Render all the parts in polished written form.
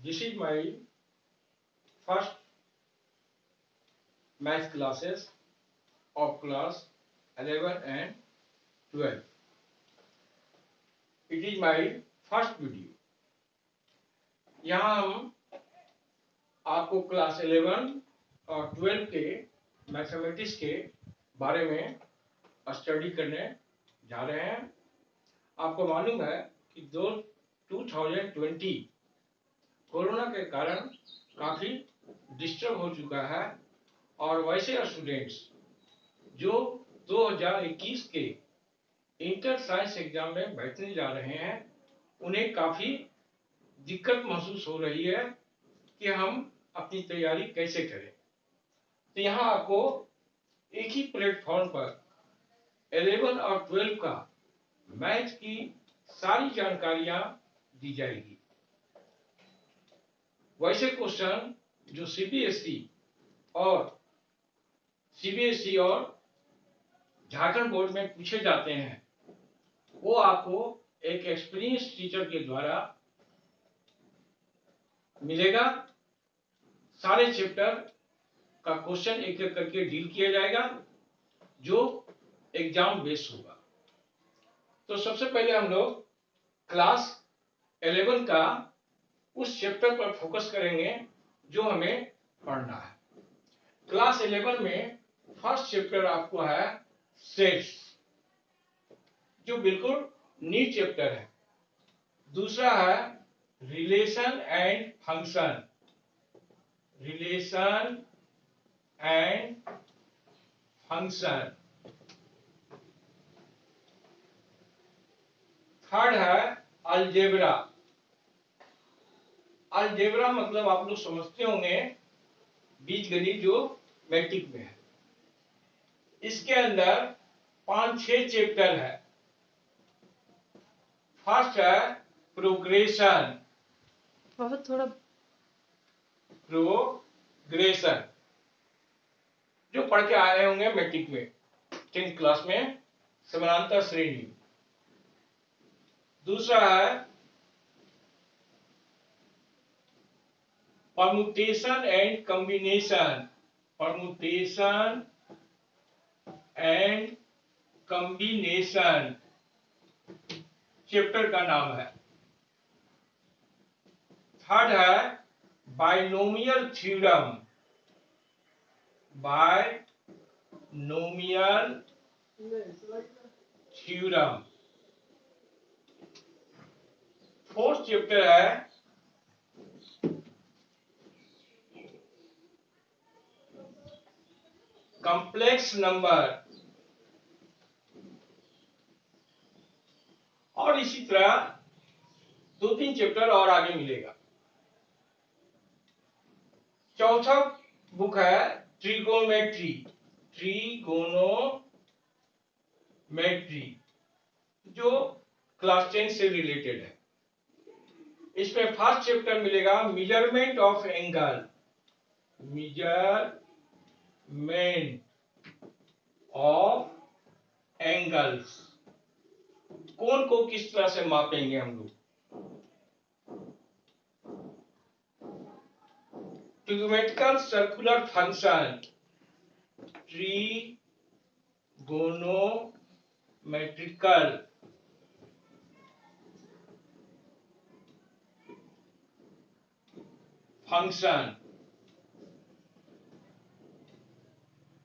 This is my first math classes of class 11 and 12. It is my first video. यहाँ हम आपको class 11 और 12 के मैथमेटिक्स के बारे में स्टडी करने जा रहे हैं। आपको मालूम है कि 2020 कोरोना के कारण काफ़ी डिस्टर्ब हो चुका है और वैसे स्टूडेंट्स जो 2021 के इंटर साइंस एग्जाम में बैठने जा रहे हैं उन्हें काफ़ी दिक्कत महसूस हो रही है कि हम अपनी तैयारी कैसे करें। तो यहाँ आपको एक ही प्लेटफॉर्म पर 11 और 12 का मैथ की सारी जानकारियां दी जाएगी। वैसे क्वेश्चन जो सीबीएसई और झारखंड बोर्ड में पूछे जाते हैं वो आपको एक एक्सपीरियंस टीचर के द्वारा मिलेगा। सारे चैप्टर का क्वेश्चन एक एक करके डील किया जाएगा जो एग्जाम बेस्ड होगा। तो सबसे पहले हम लोग क्लास 11 का उस चैप्टर पर फोकस करेंगे जो हमें पढ़ना है। क्लास 11 में फर्स्ट चैप्टर आपको है सेट्स, जो बिल्कुल न्यू चैप्टर है। दूसरा है relation and function, relation and function. Third है अलजेब्रा। अलजेब्रा मतलब आप लोग समझते होंगे बीजगणित जो मैट्रिक में है। इसके अंदर 5-6 चैप्टर है। फर्स्ट है प्रोग्रेशन, थोड़ा प्रोग्रेशन जो पढ़ के आए होंगे मैट्रिक में 10th क्लास में समानांतर श्रेणी। दूसरा है permutation and combination, permutation and combination chapter का नाम है। थर्ड है binomial theorem, binomial theorem. Fourth chapter है कॉम्प्लेक्स नंबर और इसी तरह 2-3 चैप्टर और आगे मिलेगा। चौथा बुक है ट्रिगोनोमेट्री, ट्रिगोनोमेट्री जो क्लास 10 से रिलेटेड है। इसमें फर्स्ट चैप्टर मिलेगा measurement of angle, measurement of angles, कोण को किस तरह से मापेंगे हम लोग। Trigonometrical circular function, trigonometrical function,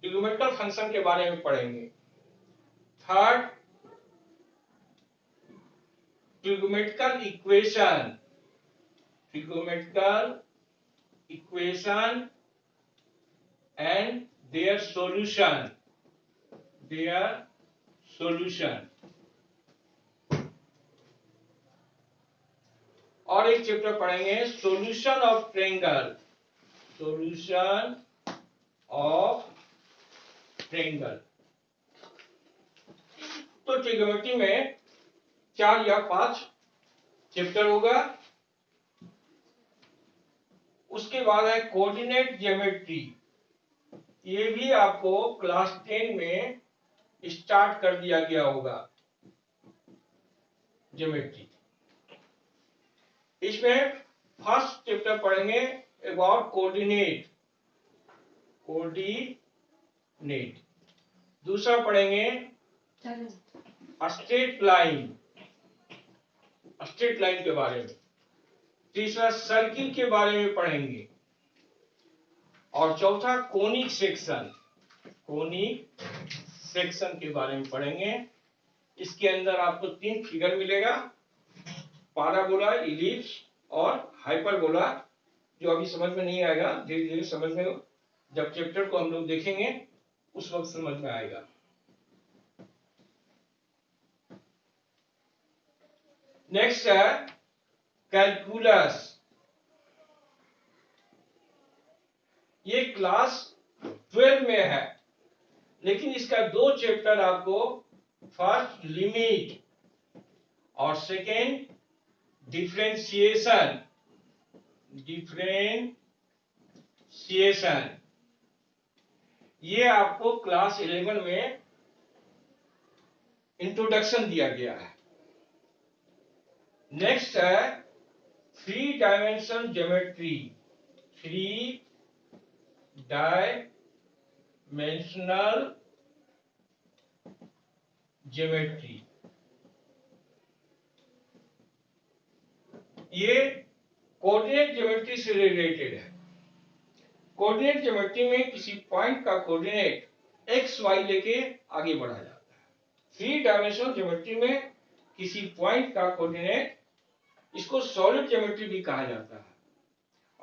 trigonometrical function के बारे में पढ़ेंगे। Third trigonometrical equation, trigonometrical equation and their solution, their solution। और एक चैप्टर पढ़ेंगे solution of triangle, solution of triangle. तो ट्रिगोनोमेट्री में 4 या 5 चैप्टर होगा। उसके बाद है कोऑर्डिनेट ज्योमेट्री, ये भी आपको क्लास 10 में स्टार्ट कर दिया गया होगा ज्योमेट्री। इसमें फर्स्ट चैप्टर पढ़ेंगे अबाउट कोऑर्डिनेट, दूसरा पढ़ेंगे स्ट्रेट लाइन के बारे में, तीसरा सर्किल के बारे में पढ़ेंगे, और चौथा कोनिक सेक्शन के बारे में पढ़ेंगे। इसके अंदर आपको 3 फिगर मिलेगा, पाराबोला, इलिप्स और हाइपरबोला, जो अभी समझ में नहीं आएगा, धीरे धीरे समझ में, जब चैप्टर को हम लोग देखेंगे उस वक्त समझ में आएगा। नेक्स्ट है कैलकुलस। ये क्लास 12 में है, लेकिन इसका 2 चैप्टर आपको, फर्स्ट लिमिट और सेकेंड डिफरेंशिएशन, ये आपको क्लास 11 में इंट्रोडक्शन दिया गया है। नेक्स्ट है 3 डायमेंशन ज्योमेट्री, 3 डायमेंशनल ज्योमेट्री। ये कोऑर्डिनेट ज्योमेट्री से रिलेटेड है। कोऑर्डिनेट ज्योमेट्री में किसी पॉइंट का कोऑर्डिनेट एक्स वाई लेके आगे बढ़ा जाता है। 3 डायमेंशनल ज्योमेट्री में किसी पॉइंट का कोऑर्डिनेट, इसको सॉलिड ज्योमेट्री भी कहा जाता है,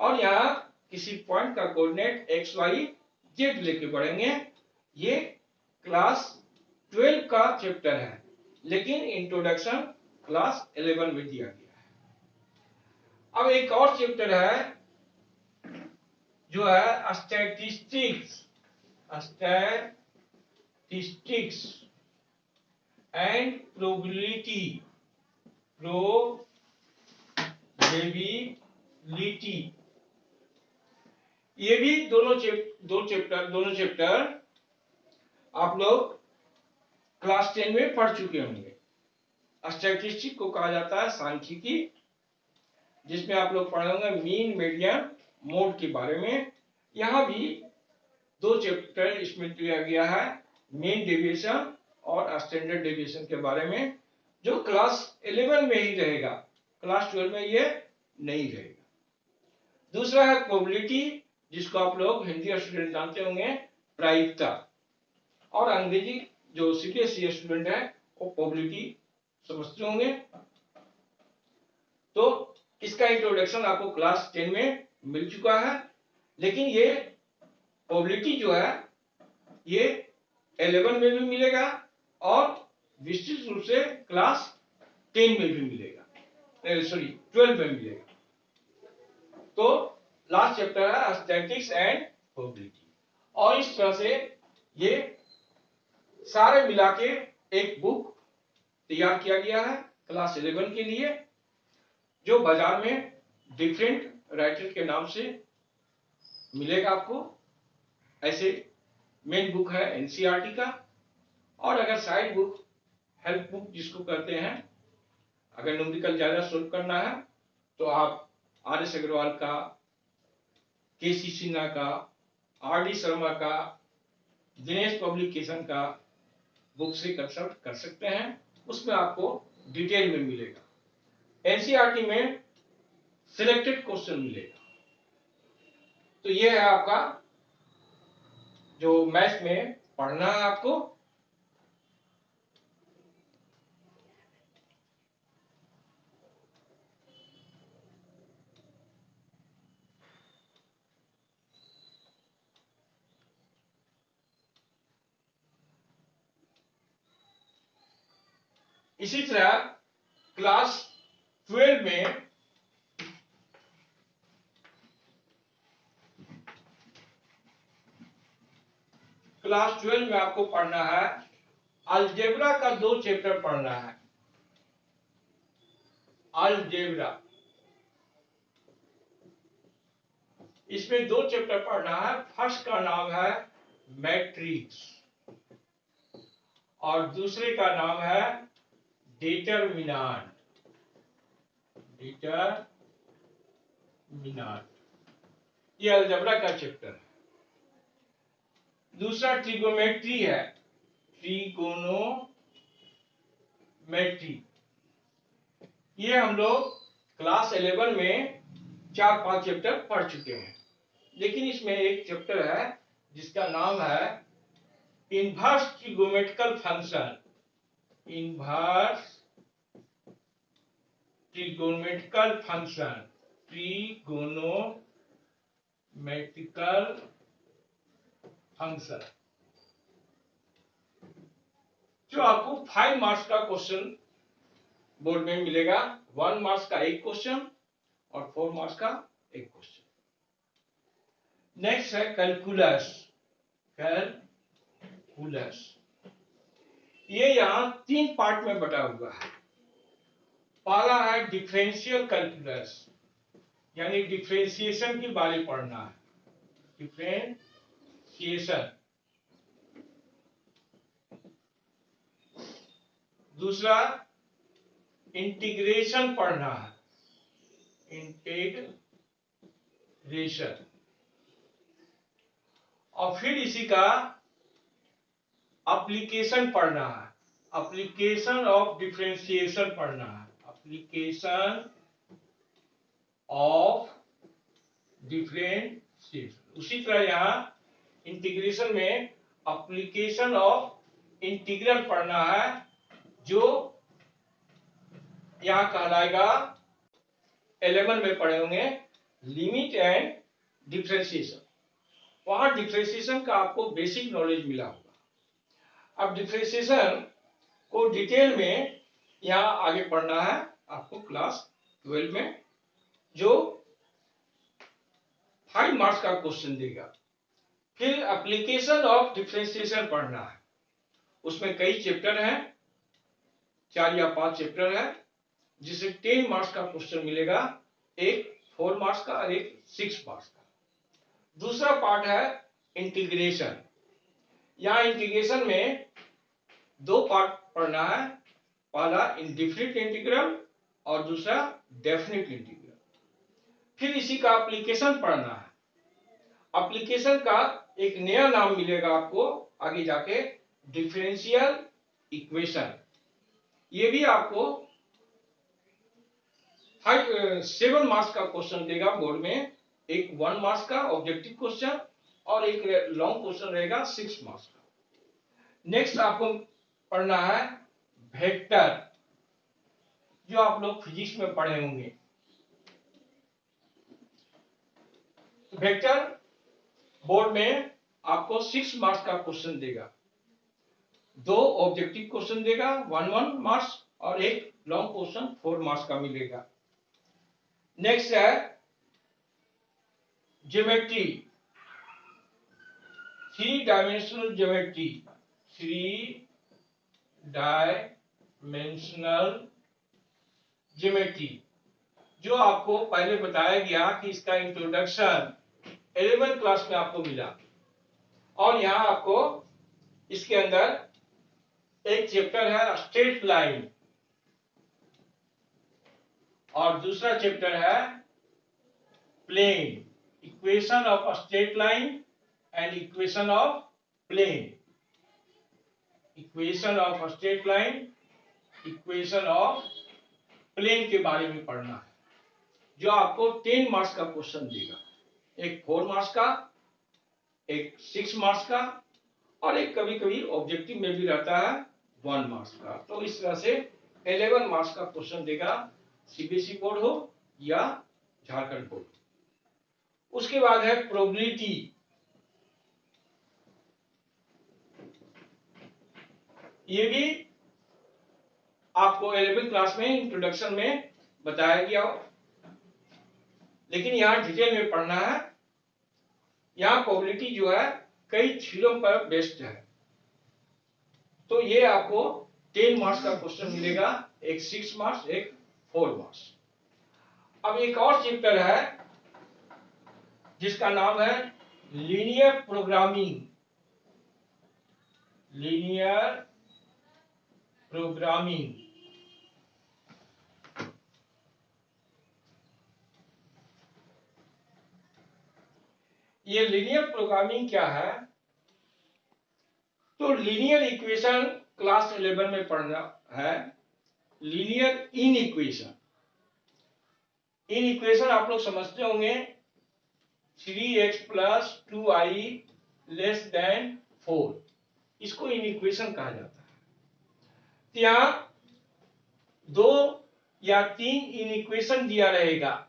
और यहाँ किसी पॉइंट का कोऑर्डिनेट एक्स वाई जेड लेके बढ़ेंगे। ये क्लास 12 का चैप्टर है, लेकिन इंट्रोडक्शन क्लास 11 में दिया गया है। अब एक और चैप्टर है जो है स्टैटिस्टिक्स एंड प्रोबेबिलिटी। ये भी दोनों चैप्टर आप लोग क्लास 10 में पढ़ चुके होंगे। स्टैटिस्टिक्स को कहा जाता है सांख्यिकी, जिसमें आप लोग पढ़े होंगे मीन, मीडियन, मोड के बारे में। यहाँ भी 2 चैप्टर इसमें दिया गया है, मीन डेविएशन और स्टैंडर्ड डेविएशन के बारे में, जो क्लास 11 में ही रहेगा, क्लास 12 में ये नहीं रहेगा। दूसरा है प्रोबेबिलिटी, जिसको आप लोग हिंदी स्टूडेंट जानते होंगे प्रायिकता, और अंग्रेजी जो सीबीएसई स्टूडेंट है वो प्रोबेबिलिटी समझते होंगे। तो इसका इंट्रोडक्शन आपको क्लास 10 में मिल चुका है, लेकिन ये प्रोबेबिलिटी जो है ये 11 में भी मिलेगा और विस्तृत रूप से क्लास 10 में भी मिलेगा, 12 में मिलेगा। तो लास्ट चैप्टर है स्टैटिस्टिक्स एंड प्रोबेबिलिटी, और इस तरह से ये सारे मिला के एक बुक तैयार किया गया है क्लास 11 के लिए, जो बाजार में डिफरेंट राइटर के नाम से मिलेगा आपको। ऐसे मेन बुक है एनसीईआरटी का, और अगर साइड बुक, हेल्प बुक जिसको कहते हैं, अगर न्यूमेरिकल ज्यादा सोल्व करना है तो आप आर.एस. अग्रवाल का, के.सी. सिन्हा का, आर.डी. शर्मा का, दिनेश पब्लिकेशन का बुक से कंसल्ट कर सकते हैं। उसमें आपको डिटेल में मिलेगा। एनसीईआरटी में सिलेक्टेड क्वेश्चन मिलेगा। तो ये है आपका जो मैथ्स में पढ़ना है आपको। इसी तरह क्लास 12 में आपको पढ़ना है अलजेब्रा का 2 चैप्टर पढ़ना है। अलजेब्रा, इसमें 2 चैप्टर पढ़ना है। फर्स्ट का नाम है मैट्रिक्स और दूसरे का नाम है डिटरमिनेंट। ये अलजेब्रा का चैप्टर है। दूसरा ट्रिगोमेट्री है, ट्रिगोनोमेट्री। ये हम लोग क्लास 11 में 4-5 चैप्टर पढ़ चुके हैं, लेकिन इसमें एक चैप्टर है जिसका नाम है inverse trigonometrical function. Inverse trigonometrical function, trigonometrical function, जो आपको 5 मार्क्स का क्वेश्चन बोर्ड में मिलेगा। 1 मार्क्स का एक क्वेश्चन और 4 मार्क्स का एक क्वेश्चन। नेक्स्ट है कैलकुलस। कैलकुलस ये यहां 3 पार्ट में बटा हुआ है। पहला है डिफरेंशियल कैलकुलस, यानी डिफरेंशिएशन के बारे में पढ़ना है। डिफरेंशिएशन। दूसरा इंटीग्रेशन पढ़ना है, इंटीग्रेशन। और फिर इसी का एप्लीकेशन पढ़ना है, एप्लीकेशन ऑफ डिफरेंशिएशन पढ़ना है, एप्लीकेशन ऑफ डिफरेंशिएशन। उसी तरह यहां इंटीग्रेशन में एप्लीकेशन ऑफ इंटीग्रल पढ़ना है, जो यहां कहलाएगा 11 में पढ़े होंगे लिमिट एंड डिफरेंशिएशन। वहां डिफरेंशिएशन का आपको बेसिक नॉलेज मिला होगा। अब डिफरेंशिएशन को डिटेल में यहां आगे पढ़ना है आपको क्लास 12 में, जो 5 मार्क्स का क्वेश्चन देगा। फिर एप्लीकेशन ऑफ डिफरेंशिएशन पढ़ना है, उसमें कई चैप्टर हैं, 4 या 5 चैप्टर है, जिसे 10 मार्क्स का क्वेश्चन मिलेगा, एक 4 मार्क्स का और एक 6 मार्क्स का। दूसरा पार्ट है इंटीग्रेशन। यहां इंटीग्रेशन में 2 पार्ट पढ़ना है, पहला इंडेफिनिट इंटीग्रल और दूसरा डेफिनिट इंटीग्रल। फिर इसी का एप्लीकेशन पढ़ना है। एप्लीकेशन का एक नया नाम मिलेगा आपको आगे जाके, डिफरेंशियल इक्वेशन। ये भी आपको 7 मार्क्स का क्वेश्चन देगा बोर्ड में, एक 1 मार्क्स का ऑब्जेक्टिव क्वेश्चन और एक लॉन्ग क्वेश्चन रहेगा 6 मार्क्स का। नेक्स्ट आपको पढ़ना है वेक्टर, जो आप लोग फिजिक्स में पढ़े होंगे। वेक्टर बोर्ड में आपको 6 मार्क्स का क्वेश्चन देगा, 2 ऑब्जेक्टिव क्वेश्चन देगा 1 मार्क्स और एक लॉन्ग क्वेश्चन 4 मार्क्स का मिलेगा। नेक्स्ट है geometry, 3 dimensional geometry, 3 dimensional geometry, जो आपको पहले बताया गया कि इसका इंट्रोडक्शन 11 क्लास में आपको मिला। और यहां आपको इसके अंदर एक चैप्टर है स्ट्रेट लाइन और दूसरा चैप्टर है plane, equation of straight line and equation of plane. Equation of straight line, equation of plane के बारे में पढ़ना है, जो आपको 10 मार्क्स का क्वेश्चन देगा, एक 4 मार्क्स का, एक 6 मार्क्स का और एक कभी कभी ऑब्जेक्टिव में भी रहता है 1 मार्क्स का। तो इस तरह से 11 मार्क्स का क्वेश्चन देगा, सीबीएसई बोर्ड हो या झारखंड बोर्ड। उसके बाद है प्रोबेबिलिटी। ये भी आपको 11 क्लास में इंट्रोडक्शन में बताया गया हो, लेकिन यहां डिटेल में पढ़ना है। यहां प्रोबेबिलिटी जो है कई थ्योरम पर बेस्ड है, तो ये आपको 10 मार्क्स का क्वेश्चन मिलेगा, एक 6 मार्क्स एक 4 मार्क्स। अब एक और चैप्टर है जिसका नाम है लीनियर प्रोग्रामिंग। लीनियर प्रोग्रामिंग, ये लीनियर प्रोग्रामिंग क्या है? तो लीनियर इक्वेशन क्लास 11 में पढ़ना है। Linear in equation, in equation आप लोग समझते होंगे, 3x + 2i < 4, इसको इन इक्वेशन कहा जाता है। यहाँ 2 या 3 इन इक्वेशन दिया रहेगा,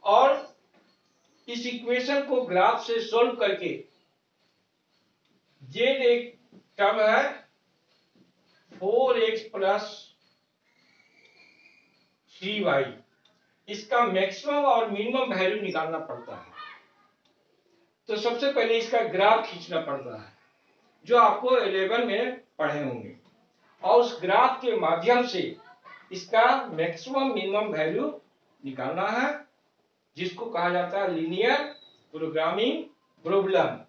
और इस इक्वेशन को ग्राफ से सोल्व करके z एक टर्म है 4x + 3y, इसका मैक्सिमम और मिनिमम वैल्यू निकालना पड़ता है। तो सबसे पहले इसका ग्राफ खींचना पड़ता है, जो आपको 11 में पढ़े होंगे, और उस ग्राफ के माध्यम से इसका मैक्सिमम मिनिमम वैल्यू निकालना है, जिसको कहा जाता है linear programming problem.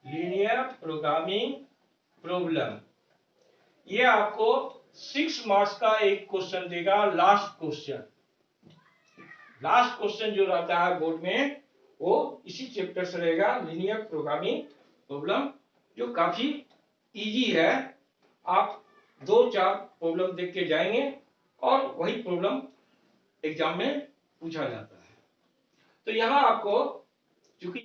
Linear programming problem, ये आपको 6 मार्क्स का एक क्वेश्चन देगा। लास्ट क्वेश्चन जो रहता है बोर्ड में, वो इसी चैप्टर से रहेगा, लीनियर प्रोग्रामिंग प्रॉब्लम, जो काफी इजी है। आप 2-4 प्रॉब्लम देख के जाएंगे और वही प्रॉब्लम एग्जाम में पूछा जाता है। तो यहाँ आपको चूंकि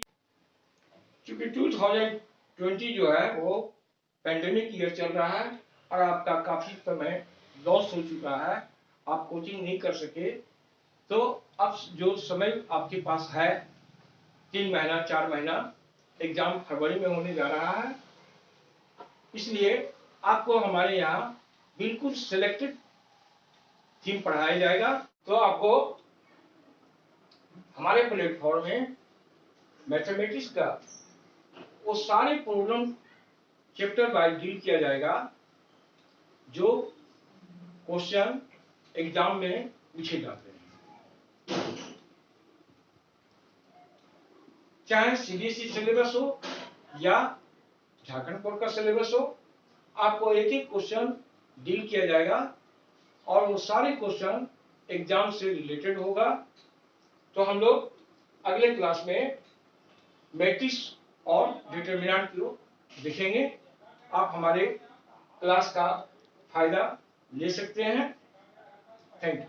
2020 जो है वो पैंडेमिक ईयर चल रहा है और आपका काफी समय लॉस हो चुका है, आप कोचिंग नहीं कर सके, तो अब जो समय आपके पास है 3 महीना 4 महीना, एग्जाम फरवरी में होने जा रहा है, इसलिए आपको हमारे यहाँ बिल्कुल सिलेक्टेड थीम पढ़ाया जाएगा। तो आपको हमारे प्लेटफॉर्म में मैथमेटिक्स का वो सारे प्रॉब्लम चैप्टर वाइज डील किया जाएगा, जो क्वेश्चन एग्जाम में पूछे जाते हैं, चाहे सीबीएसई सिलेबस हो या झारखंड बोर्ड का सिलेबस हो। आपको एक एक क्वेश्चन डील किया जाएगा और वो सारे क्वेश्चन एग्जाम से रिलेटेड होगा। तो हम लोग अगले क्लास में मैट्रिक्स और डिटरमिनेंट को देखेंगे। आप हमारे क्लास का फायदा ले सकते हैं। Thank you.